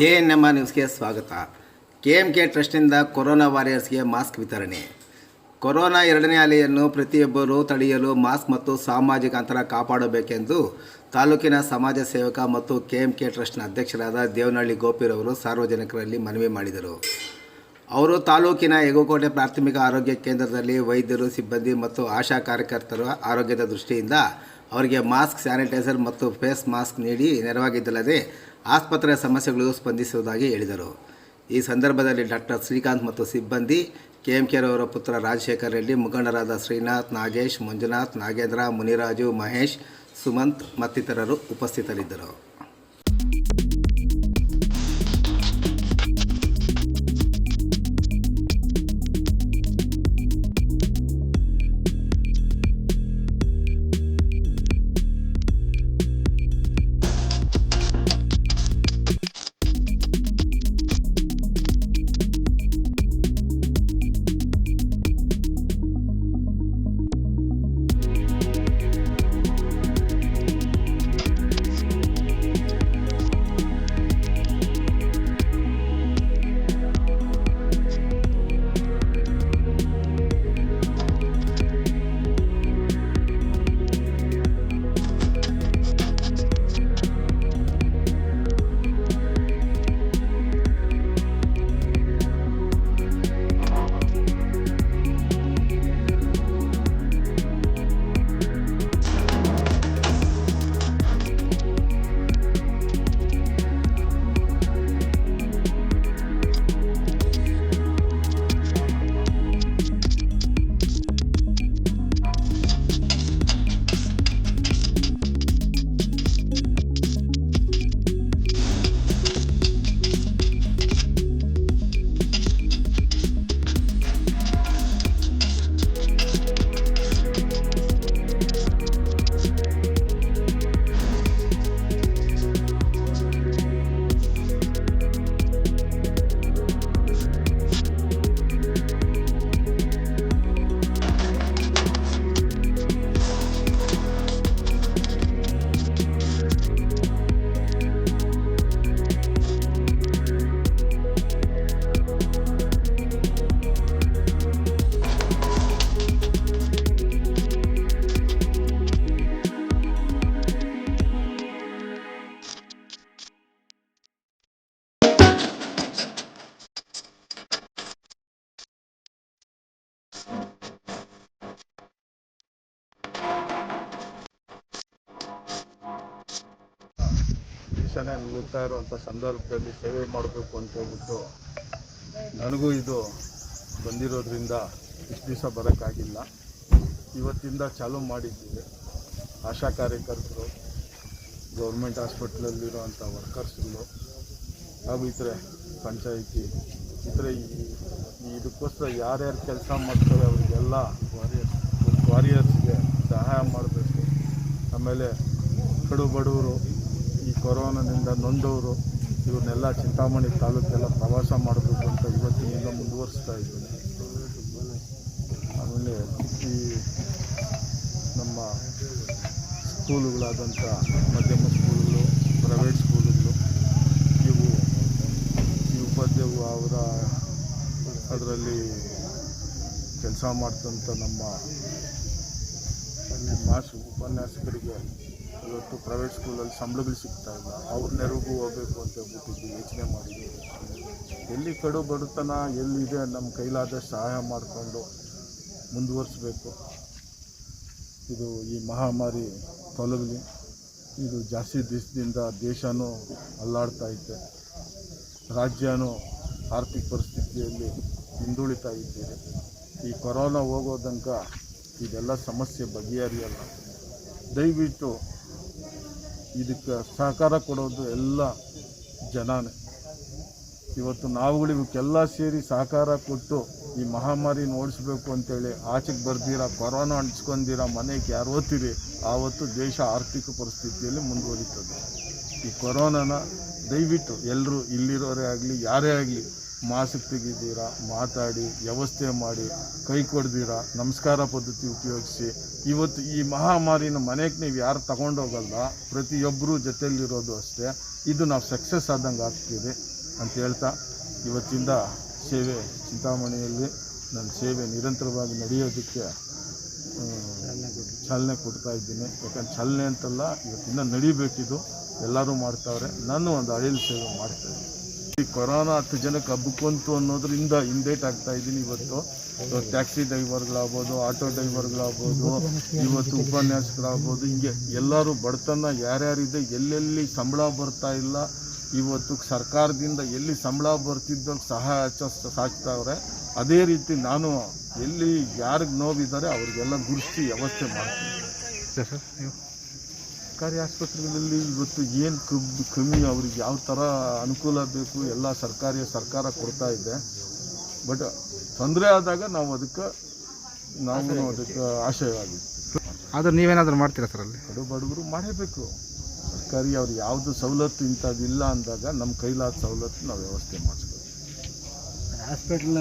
ANM ನ್ಯೂಸ್ಗೆ ಸ್ವಾಗತ. KMK ಟ್ರಸ್ಟ್ನಿಂದ corona ವಾರಿಯರ್ಸ್ಗೆ mask ವಿತರಣೆ. ಕೊರೋನಾ ಎರಡನೇ ಅಲೆಯನ್ನು ಪ್ರತಿಯೊಬ್ಬರೂ ತಡೆಯಲು ಮಾಸ್ಕ್ ಮತ್ತು ಸಾಮಾಜಿಕ ಅಂತರ ಕಾಪಾಡಬೇಕೆಂದು ತಾಲೂಕಿನ ಸಮಾಜ ಸೇವಕ ಮತ್ತು KMK ಟ್ರಸ್ಟ್ನ ಅಧ್ಯಕ್ಷರಾದ ದೇವನಹಳ್ಳಿ ಗೋಪಿರವರು ಸಾರ್ವಜನಿಕರಲ್ಲಿ ಮನವಿ ಮಾಡಿದರು. ಅವರು ತಾಲೂಕಿನ ಹೆಗಕೋಟೆ ಪ್ರಾಥಮಿಕ ಆರೋಗ್ಯ ಕೇಂದ್ರದಲ್ಲಿ ವೈದ್ಯರು, ಸಿಬ್ಬಂದಿ ಮತ್ತು ಆಶಾ ಕಾರ್ಯಕರ್ತರ ಆರೋಗ್ಯದ ದೃಷ್ಟಿಯಿಂದ ಅವರಿಗೆ ಮಾಸ್ಕ್, ಸ್ಯಾನಿಟೈಸರ್ ಮತ್ತು ಫೇಸ್ ಮಾಸ್ಕ್ ನೀಡಿ ನೆರವಾಗಿದ್ದಲ್ಲದೆ ಆಸ್ಪತ್ರೆಯ ಸಮಸ್ಯೆಗಳಿಗೂ ಸ್ಪಂದಿಸುವುದಾಗಿ ಹೇಳಿದರು. ಈ ಸಂದರ್ಭದಲ್ಲಿ ಡಾಕ್ಟರ್ ಶ್ರೀಕಾಂತ್ ಮತ್ತು ಸಿಬ್ಬಂದಿ, KMK ರವರ ಪುತ್ರ ರಾಜಶೇಖರ್ ರೆಡ್ಡಿ, ಮುಖಂಡರಾದ ಶ್ರೀನಾಥ್, ನಾಗೇಶ್, ಮಂಜುನಾಥ್, ನಾಗೇಂದ್ರ, ಮುನಿರಾಜು, ಮಹೇಶ್, ಸುಮಂತ್ ಮತ್ತಿತರರು ಉಪಸ್ಥಿತರಿದ್ದರು. ನಗುತ್ತಾ ಇರುವಂಥ ಸಂದರ್ಭದಲ್ಲಿ ಸೇವೆ ಮಾಡಬೇಕು ಅಂತ ಹೇಳ್ಬಿಟ್ಟು ನನಗೂ ಇದು ಬಂದಿರೋದ್ರಿಂದ ಇಷ್ಟು ದಿವಸ ಬರೋಕ್ಕಾಗಿಲ್ಲ. ಇವತ್ತಿಂದ ಚಾಲೂ ಮಾಡಿದ್ದೀವಿ. ಆಶಾ ಕಾರ್ಯಕರ್ತರು, ಗೌರ್ಮೆಂಟ್ ಹಾಸ್ಪಿಟ್ಲಲ್ಲಿರೋವಂಥ ವರ್ಕರ್ಸ್ಗಳು ಹಾಗೂ ಇತರೆ ಪಂಚಾಯಿತಿ ಇತರೆ ಇದಕ್ಕೋಸ್ಕರ ಯಾರ್ಯಾರು ಕೆಲಸ ಮಾಡ್ತಾರೆ ಅವರಿಗೆಲ್ಲ ವಾರಿಯರ್ಸ್ಗೆ ಸಹಾಯ ಮಾಡಬೇಕು. ಆಮೇಲೆ ಕಡು ಬಡವರು, ಈ ಕೊರೋನಾದಿಂದ ನೊಂದವರು, ಇವ್ರನ್ನೆಲ್ಲ ಚಿಂತಾಮಣಿ ತಾಲೂಕೆಲ್ಲ ಪ್ರವಾಸ ಮಾಡಬೇಕು ಅಂತ ಇವತ್ತಿನಿಂದ ಮುಂದುವರಿಸ್ತಾ ಇದ್ದೀನಿ. ಆಮೇಲೆ ಈ ನಮ್ಮ ಸ್ಕೂಲುಗಳಾದಂಥ ಮಧ್ಯಮ ಸ್ಕೂಲುಗಳು, ಪ್ರೈವೇಟ್ ಸ್ಕೂಲುಗಳು, ಈ ಉಪಾಧ್ಯಾಯರು ಅದರಲ್ಲಿ ಕೆಲಸ ಮಾಡ್ತಂಥ ನಮ್ಮ ಉಪನ್ಯಾಸಕರಿಗೆ ಇವತ್ತು ಪ್ರೈವೇಟ್ ಸ್ಕೂಲಲ್ಲಿ ಸಂಬಳಗಳು ಸಿಗ್ತಾ ಇಲ್ಲ. ಅವ್ರ ನೆರವಿಗೂ ಹೋಗಬೇಕು ಅಂತ ಹೇಳ್ಬಿಟ್ಟಿದ್ವಿ, ಯೋಚನೆ ಮಾಡಿದ್ವಿ. ಎಲ್ಲಿ ಕಡು ಬಡತನ ಎಲ್ಲಿದೆ ನಮ್ಮ ಕೈಲಾದಷ್ಟು ಸಹಾಯ ಮಾಡಿಕೊಂಡು ಮುಂದುವರಿಸ್ಬೇಕು. ಇದು ಈ ಮಹಾಮಾರಿ ತೊಲಗಲಿ. ಇದು ಜಾಸ್ತಿ ದಿವಸದಿಂದ ದೇಶನೂ ಅಲ್ಲಾಡ್ತಾ ಐತೆ, ರಾಜ್ಯನೂ ಆರ್ಥಿಕ ಪರಿಸ್ಥಿತಿಯಲ್ಲಿ ಹಿಂದುಳಿತಾ ಇದ್ದೀರಿ. ಈ ಕೊರೋನಾ ಹೋಗೋದಂಕ ಇದೆಲ್ಲ ಸಮಸ್ಯೆ ಬಗೆಹರಿಯಲ್ಲ. ದಯವಿಟ್ಟು ಇದಕ್ಕೆ ಸಹಕಾರ ಕೊಡೋದು ಎಲ್ಲ ಜನನೇ. ಇವತ್ತು ನಾವುಗಳು ಇವಕ್ಕೆಲ್ಲ ಸೇರಿ ಸಹಕಾರ ಕೊಟ್ಟು ಈ ಮಹಾಮಾರಿನ ಓಡಿಸ್ಬೇಕು ಅಂತೇಳಿ ಆಚೆಗೆ ಬರ್ದಿರ, ಕೊರೋನಾ ಅಂಟಿಸ್ಕೊಂಡಿರ ಮನೆಗೆ ಯಾರು ಓದ್ತೀರಿ ಆವತ್ತು ದೇಶ ಆರ್ಥಿಕ ಪರಿಸ್ಥಿತಿಯಲ್ಲಿ ಮುಂದುವರಿತದೆ. ಈ ಕೊರೋನಾನ ದಯವಿಟ್ಟು ಎಲ್ಲರೂ, ಇಲ್ಲಿರೋರೇ ಆಗಲಿ ಯಾರೇ ಆಗಲಿ, ಮಾಸ್ಕ್ ತೆಗಿದ್ದೀರಾ, ಮಾತಾಡಿ, ವ್ಯವಸ್ಥೆ ಮಾಡಿ, ಕೈ ಕೊಡ್ದಿರಾ, ನಮಸ್ಕಾರ ಪದ್ಧತಿ ಉಪಯೋಗಿಸಿ. ಇವತ್ತು ಈ ಮಹಾಮಾರಿನ ಮನೆಗೆ ನೀವು ಯಾರು ತಗೊಂಡೋಗಲ್ಲ, ಪ್ರತಿಯೊಬ್ಬರು ಜೊತೆಯಲ್ಲಿರೋದು ಅಷ್ಟೇ. ಇದು ನಾವು ಸಕ್ಸಸ್ ಆದಂಗೆ ಆಗ್ತೀವಿ ಅಂತ ಹೇಳ್ತಾ ಇವತ್ತಿಂದ ಸೇವೆ ಚಿಂತಾಮಣಿಯಲ್ಲಿ ನನ್ನ ಸೇವೆ ನಿರಂತರವಾಗಿ ನಡೆಯೋದಕ್ಕೆ ಚಾಲನೆ ಕೊಡ್ತಾ ಇದ್ದೀನಿ. ಯಾಕಂದ್ರೆ ಚಾಲನೆ ಅಂತಲ್ಲ, ಇವತ್ತಿಂದ ನಡಿಬೇಕಿದು, ಎಲ್ಲರೂ ಮಾಡ್ತಾವ್ರೆ, ನಾನು ಒಂದು ಹಳ್ಳಿಯಲ್ಲಿ ಸೇವೆ ಮಾಡ್ತಾಯಿದ್ದೀನಿ. ಈ ಕೊರೋನಾ 10 ಜನಕ್ಕೆ ಹಬ್ಬಕ್ಕಂತು ಅನ್ನೋದ್ರಿಂದ ಹಿಂದೇಟ್ ಆಗ್ತಾ ಇದ್ದೀನಿ. ಇವತ್ತು ಟ್ಯಾಕ್ಸಿ ಡ್ರೈವರ್ಗಳಾಗ್ಬೋದು, ಆಟೋ ಡ್ರೈವರ್ಗಳಾಗ್ಬೋದು, ಇವತ್ತು ಉಪನ್ಯಾಸಕರಾಗ್ಬೋದು, ಹಿಂಗೆ ಎಲ್ಲರೂ ಬಡತನ ಯಾರ್ಯಾರಿದೆ, ಎಲ್ಲೆಲ್ಲಿ ಸಂಬಳ ಬರ್ತಾ ಇಲ್ಲ, ಇವತ್ತು ಸರ್ಕಾರದಿಂದ ಎಲ್ಲಿ ಸಂಬಳ ಬರ್ತಿದ್ದಾಗ ಸಹಾಯ ಸಾಕ್ತಾವ್ರೆ. ಅದೇ ರೀತಿ ನಾನು ಎಲ್ಲಿ ಯಾರಿಗೆ ನೋವಿದ್ದಾರೆ ಅವ್ರಿಗೆಲ್ಲ ಗುರುತಿಸಿ ವ್ಯವಸ್ಥೆ ಮಾಡ್ತೀನಿ. ಸರ್ ನೀವು ಸರ್ಕಾರಿ ಆಸ್ಪತ್ರೆಗಳಲ್ಲಿ ಇವತ್ತು ಏನು ಕಮ್ಮಿ, ಅವ್ರಿಗೆ ಯಾವ ಥರ ಅನುಕೂಲ ಬೇಕು ಎಲ್ಲ ಸರ್ಕಾರ ಕೊಡ್ತಾ ಇದೆ. ಬಟ್ ತೊಂದರೆ ಆದಾಗ ನಾವು ಅದಕ್ಕೆ ಆಶಯವಾಗಿರ್ತೀವಿ. ಆದರೂ ನೀವೇನಾದರೂ ಮಾಡ್ತೀರಾ ಸರ್ ಅಲ್ಲಿ? ಕಡು ಬಡವರು ಮಾಡಬೇಕು. ಸರ್ಕಾರಿ ಅವ್ರು ಯಾವುದು ಸವಲತ್ತು ಇಂಥದ್ದಿಲ್ಲ ಅಂದಾಗ ನಮ್ಮ ಕೈಲಾದ ಸವಲತ್ತು ನಾವು ವ್ಯವಸ್ಥೆ ಮಾಡಿಸ್ಬೇಕು. ಹಾಸ್ಪಿಟ್ಲ್